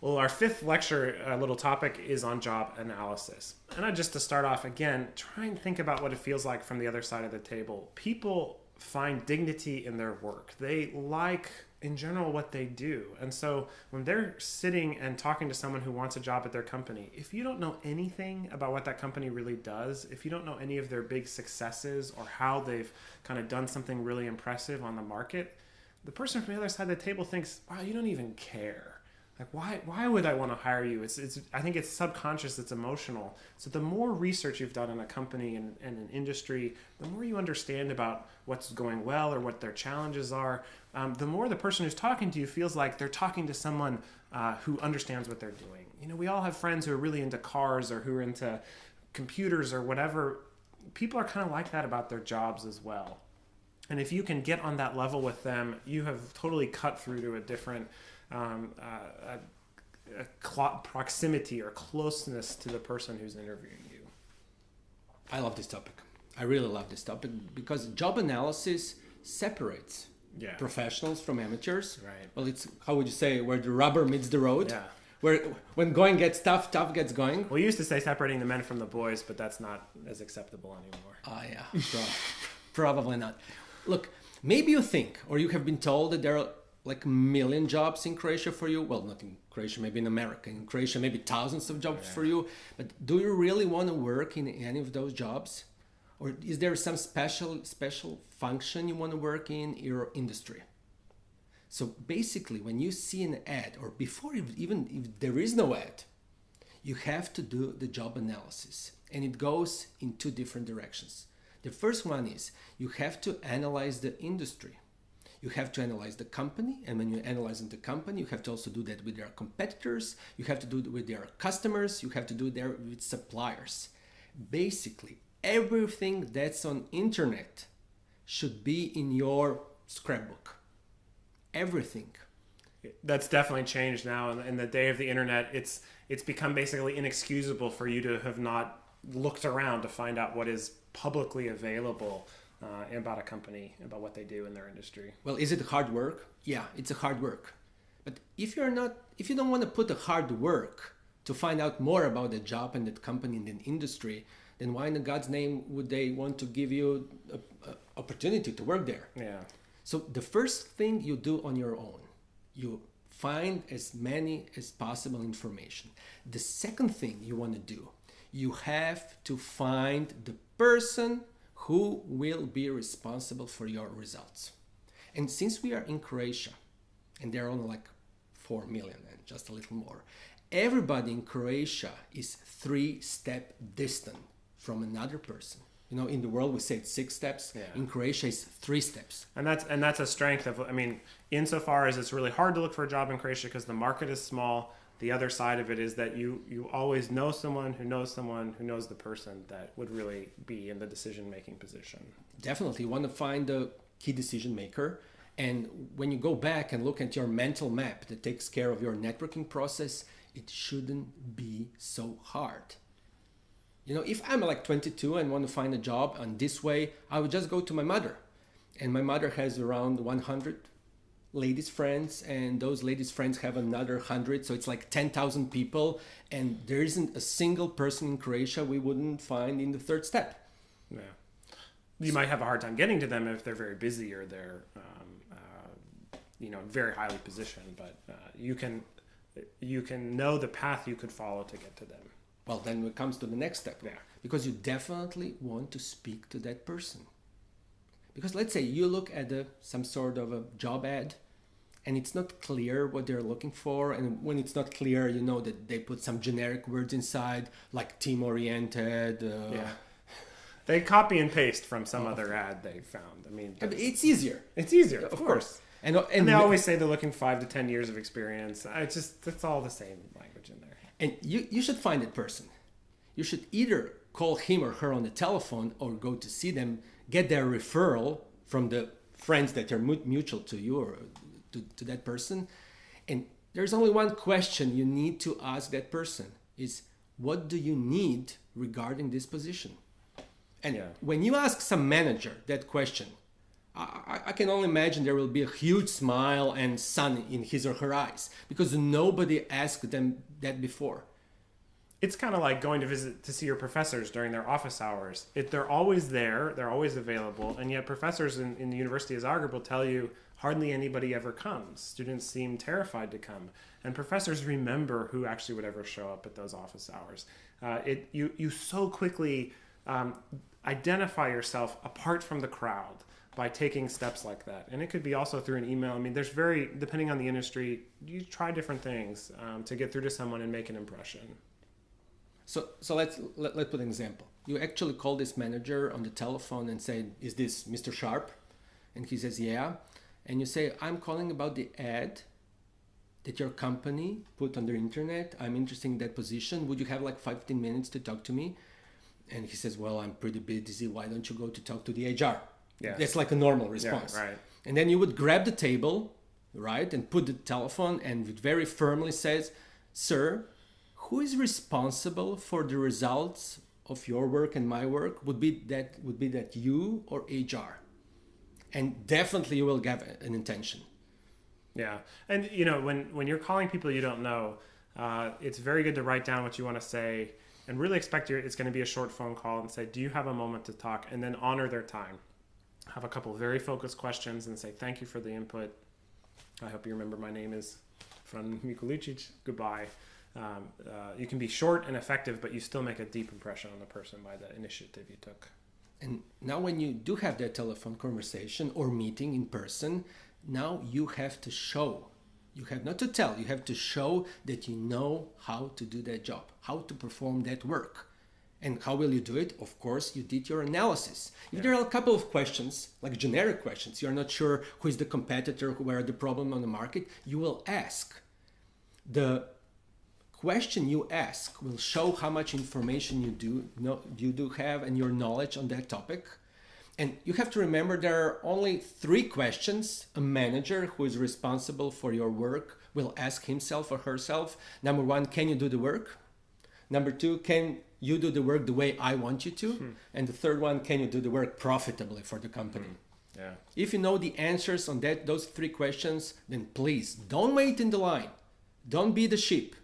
Well, our fifth lecture little topic is on job analysis. And just to start off again, try and think about what it feels like from the other side of the table. People find dignity in their work. They like, in general, what they do. And so when they're sitting and talking to someone who wants a job at their company, if you don't know anything about what that company really does, if you don't know any of their big successes or how they've kind of done something really impressive on the market, the person from the other side of the table thinks, wow, you don't even care. Like, why would I want to hire you? I think it's subconscious, it's emotional. So the more research you've done in a company and an industry, the more you understand about what's going well or what their challenges are, the more the person who's talking to you feels like they're talking to someone who understands what they're doing. You know, we all have friends who are really into cars or who are into computers or whatever. People are kind of like that about their jobs as well. And if you can get on that level with them, you have totally cut through to a different proximity or closeness to the person who's interviewing you. I love this topic. I really love this topic because job analysis separates professionals from amateurs. Right. Well, it's, how would you say, where the rubber meets the road. Yeah. Where when going gets tough, tough gets going. We used to say separating the men from the boys, but that's not as acceptable anymore. Yeah, probably not. Look, maybe you think, or you have been told that there are like a million jobs in Croatia for you. Well, not in Croatia, maybe in America. In Croatia, maybe thousands of jobs for you. But do you really want to work in any of those jobs? Or is there some special function you want to work in your industry? So basically, when you see an ad, or before even if there is no ad, you have to do the job analysis. And it goes in two different directions. The first one is you have to analyze the industry. You have to analyze the company, and when you're analyzing the company, you have to also do that with their competitors, you have to do it with their customers, you have to do that with suppliers. Basically, everything that's on internet should be in your scrapbook. Everything. That's definitely changed now. In the day of the internet, it's become basically inexcusable for you to have not looked around to find out what is publicly available about a company, about what they do in their industry. Well, is it hard work? Yeah, it's a hard work. But if you don't want to put the hard work to find out more about the job and the company and the industry, then why in God's name would they want to give you an opportunity to work there? Yeah. So the first thing you do on your own, you find as many as possible information. The second thing you want to do, you have to find the person who will be responsible for your results. And since we are in Croatia, and there are only like 4 million and just a little more, everybody in Croatia is 3-step distant from another person. You know, in the world we say it's 6 steps. Yeah. In Croatia it's 3 steps. And that's a strength of, I mean, insofar as it's really hard to look for a job in Croatia because the market is small. The other side of it is that you always know someone who knows the person that would really be in the decision-making position. Definitely, you want to find the key decision maker. And when you go back and look at your mental map that takes care of your networking process, it shouldn't be so hard. You know, if I'm like 22 and want to find a job on this way, I would just go to my mother. And my mother has around 100 ladies friends, and those ladies friends have another 100, so it's like 10,000 people, and there isn't a single person in Croatia we wouldn't find in the 3rd step. Yeah, you might have a hard time getting to them if they're very busy or they're very highly positioned, but you can know the path you could follow to get to them. Well, then it comes to the next step. Yeah. Because you definitely want to speak to that person. Because let's say you look at some sort of a job ad and it's not clear what they're looking for. And when it's not clear, you know that they put some generic words inside, like team-oriented. They copy and paste from some other ad they found. I mean, it's easier. It's easier, of course. And they always say they're looking 5 to 10 years of experience. That's all the same language in there. And you should find that person. You should either call him or her on the telephone or go to see them, get their referral from the friends that are mutual to you or to that person. And there's only one question you need to ask that person is, what do you need regarding this position? And when you ask some manager that question, I can only imagine there will be a huge smile and sun in his or her eyes because nobody asked them that before. It's kind of like going to see your professors during their office hours. They're always there, they're always available, and yet professors in the University of Zagreb will tell you hardly anybody ever comes. Students seem terrified to come, and professors remember who actually would ever show up at those office hours. You so quickly identify yourself apart from the crowd by taking steps like that. And it could be also through an email. I mean, depending on the industry, you try different things to get through to someone and make an impression. So let's put an example. You actually call this manager on the telephone and say, "Is this Mr. Sharp?" And he says, "Yeah." And you say, "I'm calling about the ad that your company put on the internet. I'm interested in that position. Would you have like 15 minutes to talk to me?" And he says, "Well, I'm pretty busy. Why don't you go to talk to the HR?" Yeah. That's like a normal response. Yeah, right. And then you would grab the table, right, and put the telephone and very firmly says, "Sir, who is responsible for the results of your work and my work? Would be that you or HR?" And definitely you will get an intention. Yeah. And when you're calling people you don't know, it's very good to write down what you want to say and really expect it's going to be a short phone call and say, "Do you have a moment to talk?" And then honor their time. Have a couple of very focused questions and say, "Thank you for the input. I hope you remember my name is Fran Mikulicic. Goodbye." You can be short and effective, but you still make a deep impression on the person by the initiative you took. And now when you do have that telephone conversation or meeting in person, now you have to show. You have not to tell, you have to show that you know how to do that job, how to perform that work. And how will you do it? Of course, you did your analysis. If there are a couple of questions, like generic questions, you're not sure who is the competitor, where are the problem on the market, you will ask. The question you ask will show how much information you do have and your knowledge on that topic. And you have to remember there are only 3 questions a manager who is responsible for your work will ask himself or herself. Number 1, can you do the work? Number 2, can you do the work the way I want you to? And the third one, can you do the work profitably for the company? Yeah. If you know the answers on those 3 questions, then please don't wait in the line. Don't be the sheep.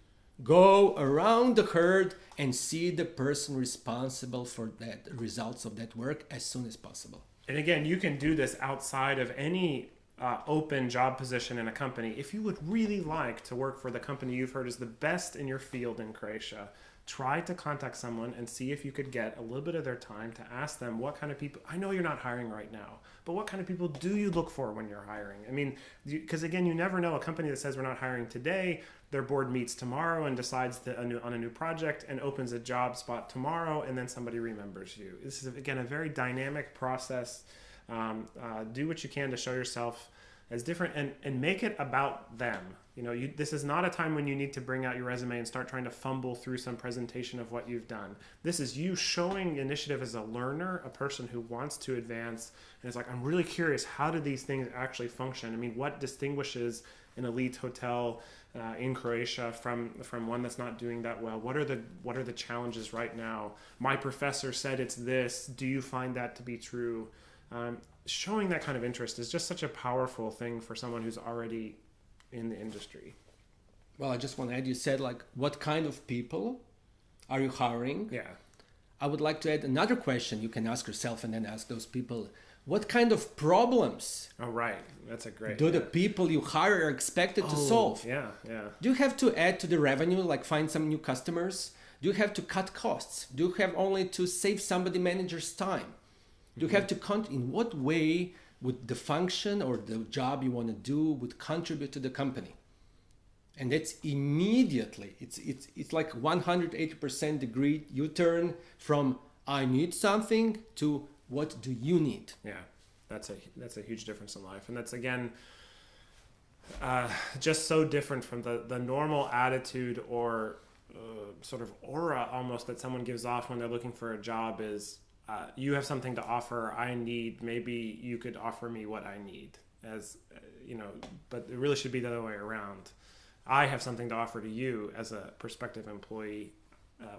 Go around the herd and see the person responsible for that results of that work as soon as possible. And again, you can do this outside of any open job position in a company. If you would really like to work for the company you've heard is the best in your field in Croatia, try to contact someone and see if you could get a little bit of their time to ask them what kind of people. I know you're not hiring right now, but what kind of people do you look for when you're hiring? I mean, because again, you never know. A company that says we're not hiring today, their board meets tomorrow and decides on a new project and opens a job spot tomorrow, and then somebody remembers you. This is, again, a very dynamic process. Do what you can to show yourself as different and make it about them. This is not a time when you need to bring out your resume and start trying to fumble through some presentation of what you've done. This is you showing initiative as a learner, a person who wants to advance. And it's like, I'm really curious, how do these things actually function? I mean, what distinguishes an elite hotel in Croatia from one that's not doing that well? What are the challenges right now? My professor said it's this. Do you find that to be true? Showing that kind of interest is just such a powerful thing for someone who's already in the industry. Well, I just want to add, you said like, what kind of people are you hiring? Yeah. I would like to add another question you can ask yourself and then ask those people, what kind of problems Oh, right. That's a great. do the people you hire are expected to solve? Yeah, yeah. Do you have to add to the revenue, like find some new customers? Do you have to cut costs? Do you have only to save somebody manager's time? Do you have to in what way would the function or the job you want to do would contribute to the company? And that's immediately, it's like 180% degree U-turn from I need something to what do you need? Yeah, that's a huge difference in life. And that's, again, just so different from the normal attitude or sort of aura almost that someone gives off when they're looking for a job is, you have something to offer. I need, maybe you could offer me what I need, but it really should be the other way around. I have something to offer to you as a prospective employee.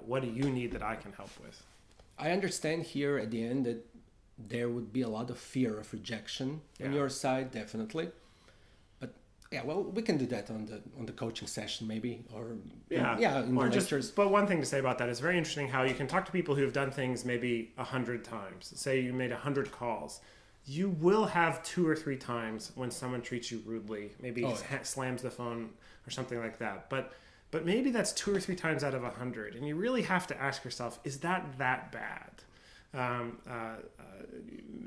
What do you need that I can help with? I understand here at the end that there would be a lot of fear of rejection on Yeah. your side, definitely. But yeah, well, we can do that on the coaching session maybe, or in or the lectures. But one thing to say about that is very interesting how you can talk to people who've done things maybe 100 times. Say you made 100 calls. You will have 2 or 3 times when someone treats you rudely, maybe slams the phone or something like that. But maybe that's 2 or 3 times out of 100, and you really have to ask yourself: is that bad?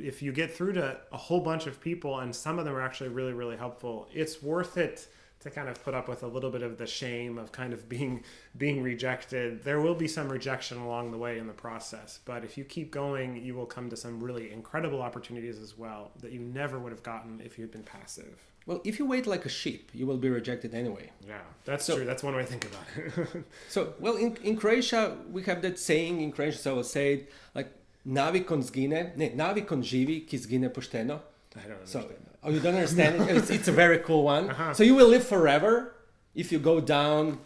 If you get through to a whole bunch of people and some of them are actually really, really helpful, it's worth it to kind of put up with a little bit of the shame of kind of being rejected. There will be some rejection along the way in the process, but if you keep going, you will come to some really incredible opportunities as well that you never would have gotten if you had been passive. Well, if you wait like a sheep, you will be rejected anyway. Yeah, that's true. That's one way to think about it. So, well, in Croatia, we have that saying in Croatian, so I will say it, like, navik on zgine, ne, navik on živi, ki zgine pošteno. I don't understand. Oh, you don't understand it? It's a very cool one. So you will live forever if you go down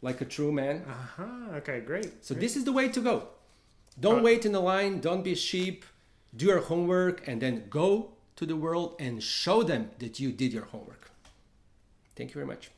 like a true man. Okay, great. So this is the way to go. Don't wait in the line. Don't be a sheep. Do your homework and then go to the world and show them that you did your homework. Thank you very much.